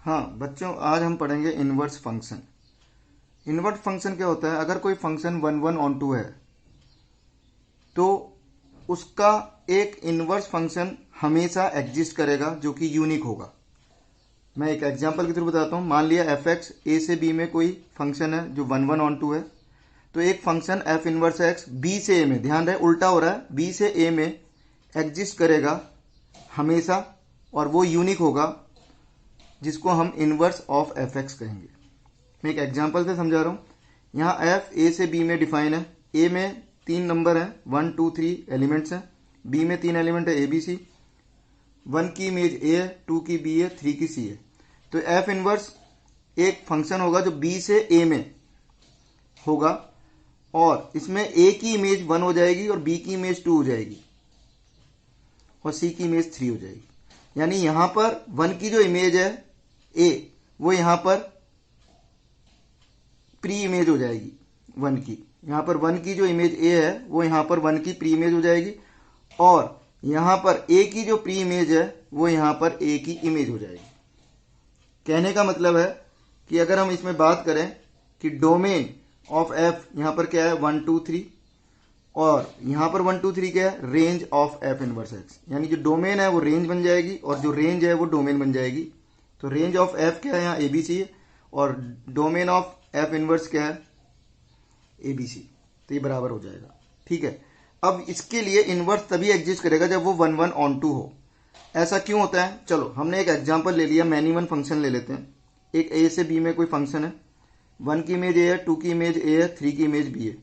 हाँ बच्चों, आज हम पढ़ेंगे इनवर्स फंक्शन। इनवर्स फंक्शन क्या होता है? अगर कोई function one one onto है तो उसका एक इनवर्स फंक्शन हमेशा एग्जिस्ट करेगा जो कि यूनिक होगा। मैं एक एग्जांपल के थ्रू बताता हूँ। मान लिया एफ एक्स ए से बी में कोई फंक्शन है जो वन वन ऑन टू है, तो एक function F inverse X B से ए में, ध्यान रहे उल्टा हो रहा है, बी से ए में एग्जिस्ट करेगा हमेशा और वो यूनिक होगा जिसको हम इनवर्स ऑफ एफ एक्स कहेंगे। मैं एक एग्जांपल से समझा रहा हूँ। यहाँ एफ ए से बी में डिफाइन है। ए में 3 नंबर हैं, 1 2 3 एलिमेंट्स हैं। बी में 3 एलिमेंट है, ए बी सी। 1 की इमेज ए है, 2 की बी है, 3 की सी है। तो एफ इनवर्स एक फंक्शन होगा जो बी से ए में होगा और इसमें ए की इमेज 1 हो जाएगी और बी की इमेज 2 हो जाएगी और सी की इमेज 3 हो जाएगी। यानी यहां पर 1 की जो इमेज है ए, वो यहां पर प्री इमेज हो जाएगी 1 की। यहां पर 1 की जो इमेज ए है वो यहां पर 1 की प्री इमेज हो जाएगी और यहां पर ए की जो प्री इमेज है वो यहां पर ए की इमेज हो जाएगी। कहने का मतलब है कि अगर हम इसमें बात करें कि डोमेन ऑफ एफ यहां पर क्या है 1 2 3 और यहां पर 1 2 3 क्या है range of F inverse x, यानी जो डोमेन है वो रेंज बन जाएगी और जो रेंज है वो डोमेन बन जाएगी। तो रेंज ऑफ एफ क्या है यहाँ एबीसी है और डोमेन ऑफ एफ इनवर्स क्या है एबीसी, तो ये बराबर हो जाएगा। ठीक है, अब इसके लिए इनवर्स तभी एग्जिस्ट करेगा जब वो 1 1 ऑन टू हो। ऐसा क्यों होता है? चलो हमने एक एग्जांपल ले लिया, मैनी वन फंक्शन ले लेते हैं। एक ए से बी में कोई फंक्शन है, 1 की इमेज ए है, 2 की इमेज ए है, 3 की इमेज बी है।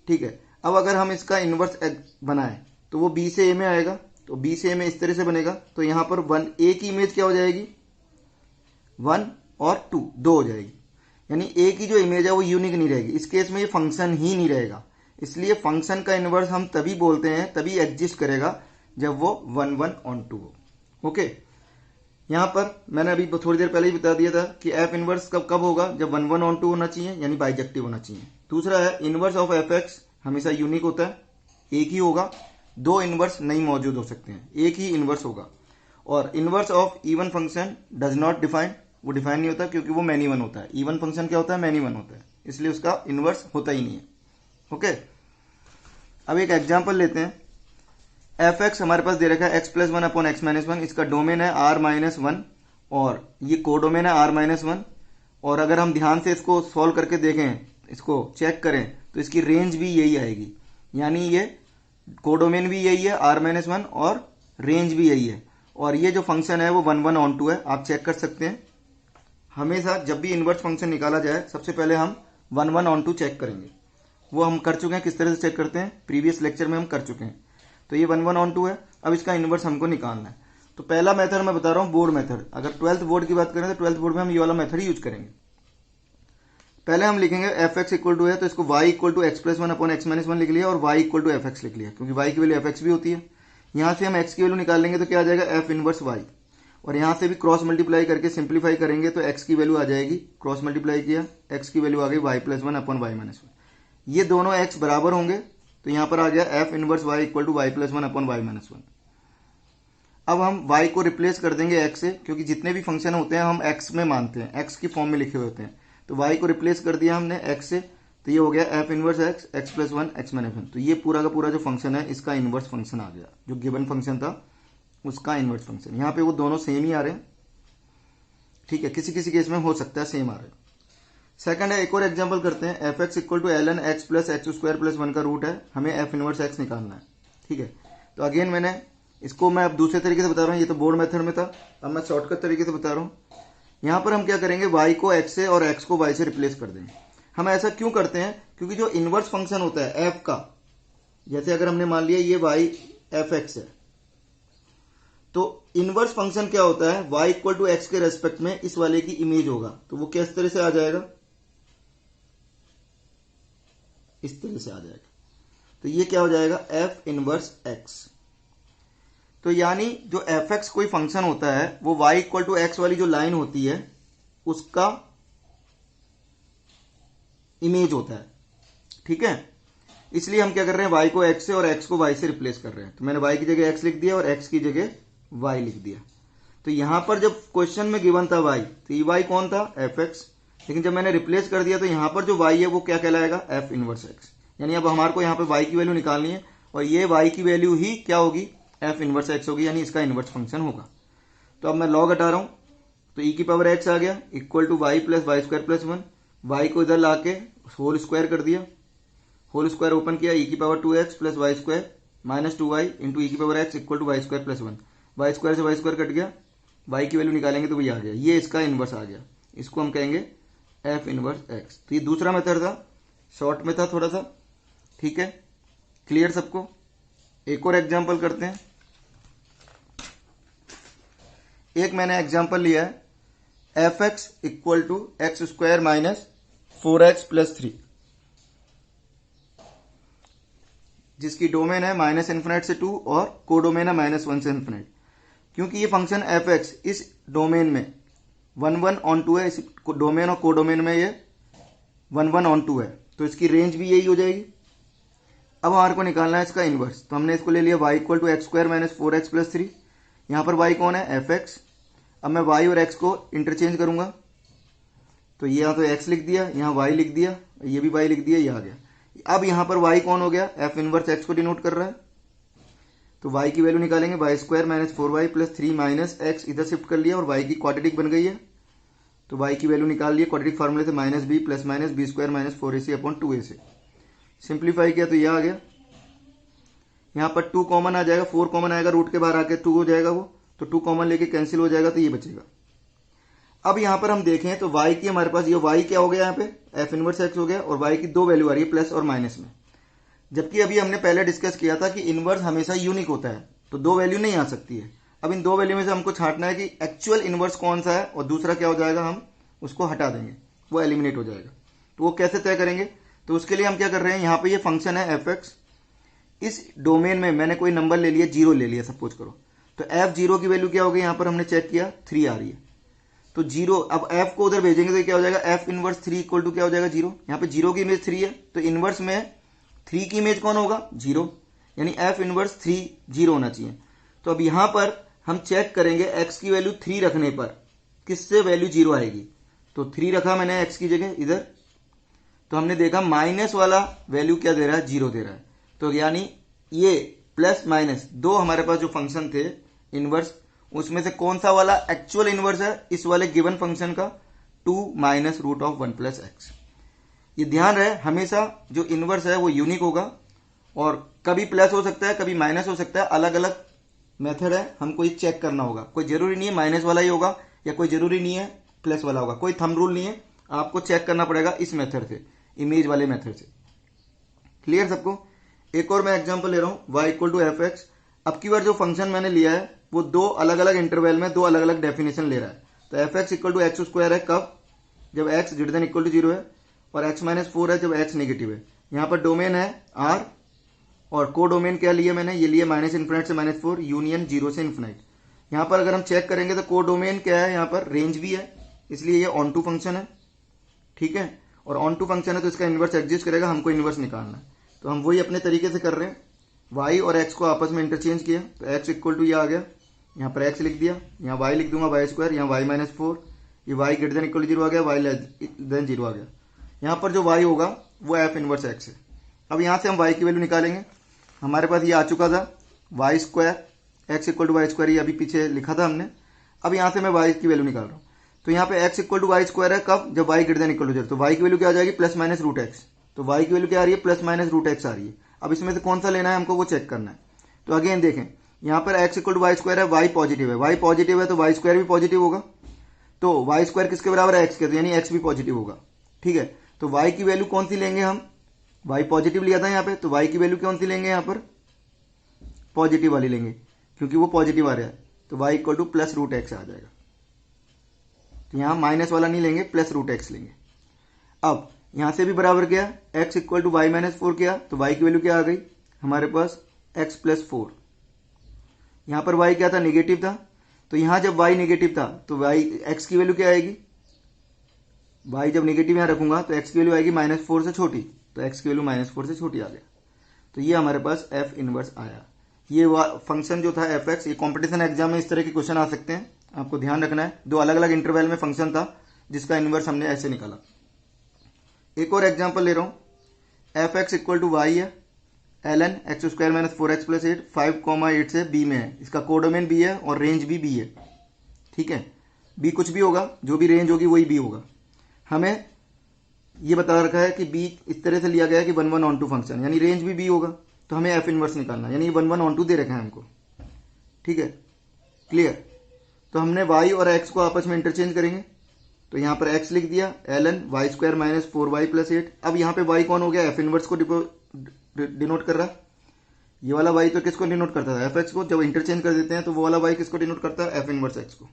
ठीक है, अब अगर हम इसका इनवर्स बनाएं तो वो बी से ए में आएगा, तो बी से ए में इस तरह से बनेगा। तो यहां पर 1 ए की इमेज क्या हो जाएगी 1 और 2 2 हो जाएगी, यानी ए की जो इमेज है वो यूनिक नहीं रहेगी। इस केस में ये फंक्शन ही नहीं रहेगा। इसलिए फंक्शन का इनवर्स हम तभी बोलते हैं, तभी एग्जिस्ट करेगा जब वो 1 1 ऑन टू हो। ओके, यहां पर मैंने अभी थोड़ी देर पहले ही बता दिया था कि एफ इनवर्स कब होगा, जब 1 1 ऑन टू होना चाहिए, यानी बाइजेक्टिव होना चाहिए। दूसरा है इनवर्स ऑफ एफ एक्स हमेशा यूनिक होता है, एक ही होगा, 2 इनवर्स नहीं मौजूद हो सकते हैं, एक ही इनवर्स होगा। और inverse of even function does not define, वो डिफाइन नहीं होता क्योंकि वो मैनी वन होता है। इवन फंक्शन क्या होता है मैनी वन होता है, इसलिए उसका इनवर्स होता ही नहीं है। ओके, अब एक एग्जांपल लेते हैं। एफ एक्स हमारे पास दे रखा है x plus one upon x minus one, इसका डोमेन है आर माइनस वन और ये कोडोमेन है आर माइनस वन। और अगर हम ध्यान से इसको सॉल्व करके देखें, इसको चेक करें, तो इसकी रेंज भी यही आएगी, यानी ये कोडोमेन भी यही है आर माइनस वन और रेंज भी यही है। और ये जो फंक्शन है वो 1 1 ऑन टू है, आप चेक कर सकते हैं। हमेशा जब भी इनवर्स फंक्शन निकाला जाए सबसे पहले हम 1 1 ऑन टू चेक करेंगे। वो हम कर चुके हैं, किस तरह से चेक करते हैं प्रीवियस लेक्चर में हम कर चुके हैं। तो ये 1 1 ऑन टू है, अब इसका इनवर्स हमको निकालना है। तो पहला मेथड मैं बता रहा हूँ बोर्ड मेथड। अगर 12th बोर्ड की बात करें तो 12th बोर्ड में हम ये वाला मेथड ही यूज करेंगे। पहले हम लिखेंगे एफ एक्स इक्वल टू है, तो इसको y equal to x plus one upon x minus one लिख लिया और y equal to f x लिख लिया, क्योंकि वाई की वैल्यू एफ एक्स भी होती है। यहां से हम एक्स की वैल्यू निकाल लेंगे तो क्या आ जाएगा एफ इनवर्स वाई, और यहां से भी क्रॉस मल्टीप्लाई करके सिंप्लीफाई करेंगे तो एक्स की वैल्यू आ जाएगी, क्रॉस मल्टीप्लाई किया एक्स की वैल्यू आ गई y plus one upon y minus one. ये दोनों एक्स बराबर होंगे तो यहां पर आ गया f inverse y equal to y plus one upon y minus one. अब हम y को रिप्लेस कर देंगे x से, क्योंकि जितने भी फंक्शन होते हैं हम x में मानते हैं, x की फॉर्म में लिखे होते हैं। तो y को रिप्लेस कर दिया हमने x से, तो ये हो गया f inverse x x plus one x minus one. तो ये पूरा का पूरा जो फंक्शन है इसका इनवर्स फंक्शन आ गया, जो गिवन फंक्शन था उसका इनवर्स फंक्शन। यहाँ पे वो दोनों सेम ही आ रहे हैं। ठीक है, किसी किसी केस में हो सकता है सेम आ रहे हैं। सेकंड है, एक और एग्जाम्पल करते हैं। F x equal to l n x plus x square plus one का रूट है, हमें एफ इनवर्स एक्स निकालना है। ठीक है, तो अगेन मैंने इसको मैं अब दूसरे तरीके से बता रहा हूँ, ये तो बोर्ड मेथड में था, अब मैं शॉर्टकट तरीके से बता रहा हूँ। यहाँ पर हम क्या करेंगे y को x से और x को y से रिप्लेस कर देंगे। हम ऐसा क्यों करते हैं? क्योंकि जो इनवर्स फंक्शन होता है f का, जैसे अगर हमने मान लिया ये y एफ एक्स है, तो इनवर्स फंक्शन क्या होता है y इक्वल टू एक्स के रेस्पेक्ट में इस वाले की इमेज होगा, तो वो किस तरह से आ जाएगा, इस तरह से आ जाएगा। तो ये क्या हो जाएगा f इनवर्स x। तो यानी जो एफ एक्स कोई फंक्शन होता है वो y इक्वल टू एक्स वाली जो लाइन होती है उसका इमेज होता है। ठीक है, इसलिए हम क्या कर रहे हैं y को x से और x को y से रिप्लेस कर रहे हैं। तो मैंने y की जगह x लिख दिया और x की जगह y लिख दिया। तो यहाँ पर जब क्वेश्चन में गिवन था y, तो ये y कौन था, fx, लेकिन जब मैंने रिप्लेस कर दिया तो यहाँ पर जो y है वो क्या कहलाएगा, f इनवर्स x। यानी अब हमारे को यहाँ पे y की वैल्यू निकालनी है और ये y की वैल्यू ही क्या होगी, f इनवर्स x होगी, यानी इसका इनवर्स फंक्शन होगा। तो अब मैं लॉग हटा रहा हूँ, तो e की पावर x आ गया equal to y plus y square plus 1, y को इधर ला के होल स्क्वायर कर दिया, होल स्क्वायर ओपन किया, e की power 2x plus y square minus 2y into e की power x equal to y square plus 1, y square से y square cut गया, y की वैल्यू निकालेंगे तो वही आ गया, ये इसका इनवर्स आ गया, इसको हम कहेंगे f इनवर्स x। तो ये दूसरा मेथड था, शॉर्ट में था थोड़ा सा, ठीक है, क्लियर सबको। एक और एग्जांपल करते हैं। एक मैंने एग्जांपल लिया है f(x) equal to x square minus 4x plus 3, जिसकी डोमेन है माइनस इन्फिनिट से 2 और कोडोमेन है -1 से इन्फिनिट। क्योंकि ये फंक्शन f(x) इस डोमेन में 1 1 ऑन 2 है, इस डोमेन और कोडोमेन में ये 1 1 ऑन 2 है, तो इसकी रेंज भी यही हो जाएगी। अब हमारे को निकालना है इसका इनवर्स, तो हमने इसको ले लिया y equal to x square minus 4x plus 3, यहाँ पर y कौन है, f(x). अब मैं y और x को इंटरचेंज करूंगा, तो ये यहाँ तो x लिख दिया, यहाँ y लिख दिया, ये भी y लिख दिया, ये आ गया। अब यहाँ पर y कौन हो गया, f इनवर्स x को डिनोट कर रहा है, तो y की वैल्यू निकालेंगे y square minus 4y plus 3 minus x इधर शिफ्ट कर लिया और y की क्वाड्रेटिक बन गई है, तो y की वैल्यू निकाल लिया क्वाड्रेटिक फार्मूले से minus b plus minus b square minus 4ac upon 2a से सिंप्लीफाई किया तो ये आ गया। यहाँ पर 2 कॉमन आ जाएगा, 4 कॉमन आएगा, रूट के बाहर आके 2 हो जाएगा वो, तो 2 कॉमन लेके कैंसिल हो जाएगा, तो ये बचेगा। अब यहाँ पर हम देखें तो y की हमारे पास ये y क्या हो गया, यहाँ पे f इनवर्स x हो गया और y की 2 वैल्यू आ रही है प्लस और माइनस में, जबकि अभी हमने पहले डिस्कस किया था कि इनवर्स हमेशा यूनिक होता है, तो 2 वैल्यू नहीं आ सकती है। अब इन 2 वैल्यू में से हमको छांटना है कि एक्चुअल इनवर्स कौन सा है और दूसरा क्या हो जाएगा, हम उसको हटा देंगे, वो एलिमिनेट हो जाएगा। तो वो कैसे तय करेंगे, तो उसके लिए हम क्या कर रहे हैं, यहाँ पे ये फंक्शन है f(x), इस डोमेन में मैंने कोई नंबर ले लिया, 0 ले लिया सपोज करो, तो f0 की वैल्यू क्या होगी, यहाँ पर हमने चेक किया 3 आ रही है, तो 0, अब f को उधर भेजेंगे तो क्या हो जाएगा, f इनवर्स 3 इक्वल टू क्या हो जाएगा 0, यहाँ पे 0 की इमेज 3 है, तो इनवर्स में 3 की इमेज कौन होगा, 0, यानी f इनवर्स 3 0 होना चाहिए। तो अब यहाँ पर हम चेक करेंगे x की वैल्यू 3 रखने पर किससे वैल्यू 0 आएगी, तो 3 रखा मैंने x की जगह इधर, तो हमने देखा माइनस वाला वैल्यू क्या दे रहा है, 0 दे रहा है, तो यानी ये प्लस माइनस 2 हमारे पास जो फंक्शन थे इनवर्स, उसमें से कौन सा वाला एक्चुअल इनवर्स है, इस वाले गिवन फंक्शन का 2 minus root of 1 plus x. ये ध्यान रहे हमेशा जो इनवर्स है वो यूनिक होगा और कभी प्लस हो सकता है कभी माइनस हो सकता है, अलग अलग मेथड है, हमको ये चेक करना होगा, कोई जरूरी नहीं है माइनस वाला ही होगा या कोई जरूरी नहीं है प्लस वाला होगा, कोई थंब रूल नहीं है, आपको चेक करना पड़ेगा इस मेथड से, इमेज वाले मेथड से। क्लियर सबको। एक और मैं एग्जांपल ले रहा हूं, y इक्वल टू f(x). अब की बार जो फंक्शन मैंने लिया है वो 2 अलग अलग इंटरवल में 2 अलग अलग डेफिनेशन ले रहा है, तो f(x) equal to x square है कब, जब x greater than equal to 0 है, और x माइनस 4 है जब x नेगेटिव है। यहाँ पर डोमेन है r और को डोमेन क्या लिया मैंने, ये लिया माइनस इन्फिनिट से -4 यूनियन 0 से इन्फिनिट। यहाँ पर अगर हम चेक करेंगे तो को डोमेन क्या है, यहाँ पर रेंज भी है, इसलिए ये ऑन टू फंक्शन है, ठीक है, और ऑन टू फंक्शन है तो इसका इन्वर्स एग्जिस्ट करेगा, हमको इन्वर्स निकालना है, तो हम वही अपने तरीके से कर रहे हैं, y और x को आपस में इंटरचेंज किया, तो x इक्वल टू ये आ गया, यहाँ पर x लिख दिया, यहाँ y लिख दूंगा वाई स्क्वायर, यहाँ y माइनस 4, ये y greater than equal to 0 आ गया, y लेस देन 0 आ गया। यहाँ पर जो y होगा वो f इनवर्स x है। अब यहाँ से हम y की वैल्यू निकालेंगे, हमारे पास ये आ चुका था y square x equal to y square, ये अभी पीछे लिखा था हमने। अब यहाँ से मैं y की वैल्यू निकाल रहा हूँ, तो यहाँ पे x equal to y square है कब, जब y greater than equal to 0, तो y की वैल्यू क्या आ जाएगी, प्लस माइनस रूट एक्स, तो y की वैल्यू क्या आ रही है, प्लस माइनस रूट एक्स आ रही है। अब इसमें से कौन सा लेना है हमको, वो चेक करना है। तो अगेन देखें, यहाँ पर x equal to y square है, y पॉजिटिव है, y पॉजिटिव है तो वाई स्क्वायर भी पॉजिटिव होगा, तो वाई स्क्वायर किसके बराबर है, x के, तो यानी x भी पॉजिटिव होगा, ठीक है। तो y की वैल्यू कौन सी लेंगे हम, y पॉजिटिव लिया था यहाँ पे, तो y की वैल्यू कौन सी लेंगे, यहाँ पर पॉजिटिव वाली लेंगे क्योंकि वो पॉजिटिव आ रहा है, तो y equal to plus root x आ जाएगा, तो यहाँ माइनस वाला नहीं लेंगे, प्लस रूट एक्स लेंगे। अब यहाँ से भी बराबर किया, x equal to y minus 4 किया, तो y की वैल्यू क्या आ गई हमारे पास, x प्लस 4। यहाँ पर y क्या था, नेगेटिव था, तो यहाँ जब y नेगेटिव था तो y x की वैल्यू क्या आएगी, y जब नेगेटिव यहाँ रखूंगा तो x की वैल्यू आएगी -4 से छोटी, तो x की वैल्यू -4 से छोटी आ गया, तो ये हमारे पास f इनवर्स आया। ये फंक्शन जो था f(x), ये कॉम्पिटिशन एग्जाम में इस तरह के क्वेश्चन आ सकते हैं, आपको ध्यान रखना है, दो अलग अलग इंटरवल में फंक्शन था जिसका इनवर्स हमने ऐसे निकाला। एक और एग्जांपल ले रहा हूं, f x equal to y है, ln x square minus 4x plus 8 5,8 से बी में है, इसका कोडोमेन बी है और रेंज भी बी है। ठीक है, बी कुछ भी होगा, जो भी रेंज होगी वही बी होगा। हमें ये बता रखा है कि बी इस तरह से लिया गया है कि 1 1 ऑन टू फंक्शन, यानी रेंज भी बी होगा, तो हमें एफ इनवर्स निकालना है, यानी 1 1 ऑन टू दे रखा है हमको। ठीक है, क्लियर। तो हमने y और x को आपस में इंटरचेंज करेंगे, तो यहाँ पर x लिख दिया ln y square minus 4y plus 8। अब यहाँ पे y कौन हो गया, एफ इनवर्स को डिनोट कर रहा है। ये वाला y तो किसको डिनोट करता था, एफ एक्स को। जब इंटरचेंज कर देते हैं तो वो वाला y किसको डिनोट करता है, एफ इनवर्स x को।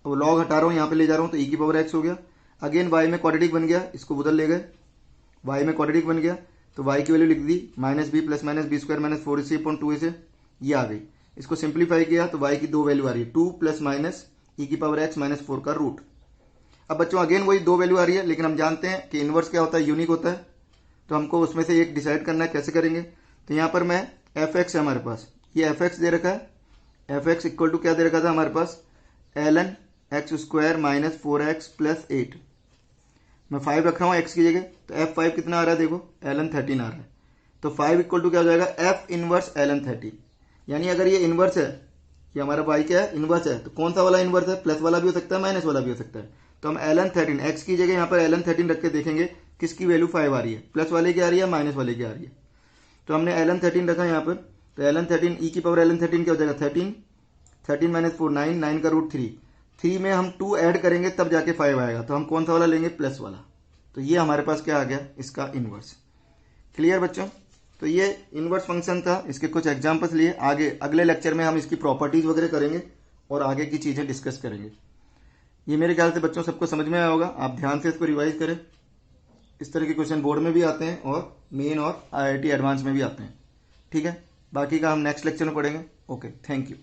अब लॉग हटा रहा हूँ, यहाँ पे ले जा रहा हूँ, तो e की पावर x हो गया। अगेन y में क्वाड्रेटिक बन गया, इसको उधर ले गए, y में क्वाड्रेटिक बन गया, तो y की वैल्यू लिख दी minus b plus minus b square minus 4ac/2 से ये आ गई। इसको सिंप्लीफाई किया तो y की दो वैल्यू आ रही है, 2 प्लस माइनस e की पावर x माइनस 4 का रूट। अब बच्चों अगेन वही दो वैल्यू आ रही है, लेकिन हम जानते हैं कि इनवर्स क्या होता है, यूनिक होता है, तो हमको उसमें से एक डिसाइड करना है, कैसे करेंगे। तो यहाँ पर मैं एफ एक्स है हमारे पास, ये एफ एक्स दे रखा है, एफ एक्स इक्वल टू क्या दे रखा था हमारे पास, ln x square minus 4x plus 8। मैं 5 रख रहा हूँ x की जगह, तो f5 कितना आ रहा है, देखो ln 13 आ रहा है। तो 5 इक्वल टू क्या हो जाएगा, f इनवर्स ln 13। यानी अगर ये इनवर्स है, ये हमारा y क्या है, इनवर्स है, तो कौन सा वाला इनवर्स है, प्लस वाला भी हो सकता है माइनस वाला भी हो सकता है। तो हम ln 13 x की जगह यहाँ पर ln 13 रख के देखेंगे किसकी वैल्यू 5 आ रही है, प्लस वाले की आ रही है माइनस वाले की आ रही है। तो हमने ln 13 रखा यहाँ पर, तो ln 13 e की पावर ln 13 क्या हो जाएगा, 13, 13 माइनस 4 9, 9 का रूट 3, 3 में हम 2 ऐड करेंगे तब जाके 5 आएगा, तो हम कौन सा वाला लेंगे, प्लस वाला। तो ये हमारे पास क्या आ गया, इसका इनवर्स। क्लियर बच्चों। तो ये इनवर्स फंक्शन था, इसके कुछ एग्जांपल्स लिए। आगे अगले लेक्चर में हम इसकी प्रॉपर्टीज वगैरह करेंगे और आगे की चीज़ें डिस्कस करेंगे। ये मेरे ख्याल से बच्चों सबको समझ में आया होगा, आप ध्यान से इसको रिवाइज करें। इस तरह के क्वेश्चन बोर्ड में भी आते हैं और मेन और IIT एडवांस में भी आते हैं। ठीक है, बाकी का हम नेक्स्ट लेक्चर में पढ़ेंगे। Okay, thank you.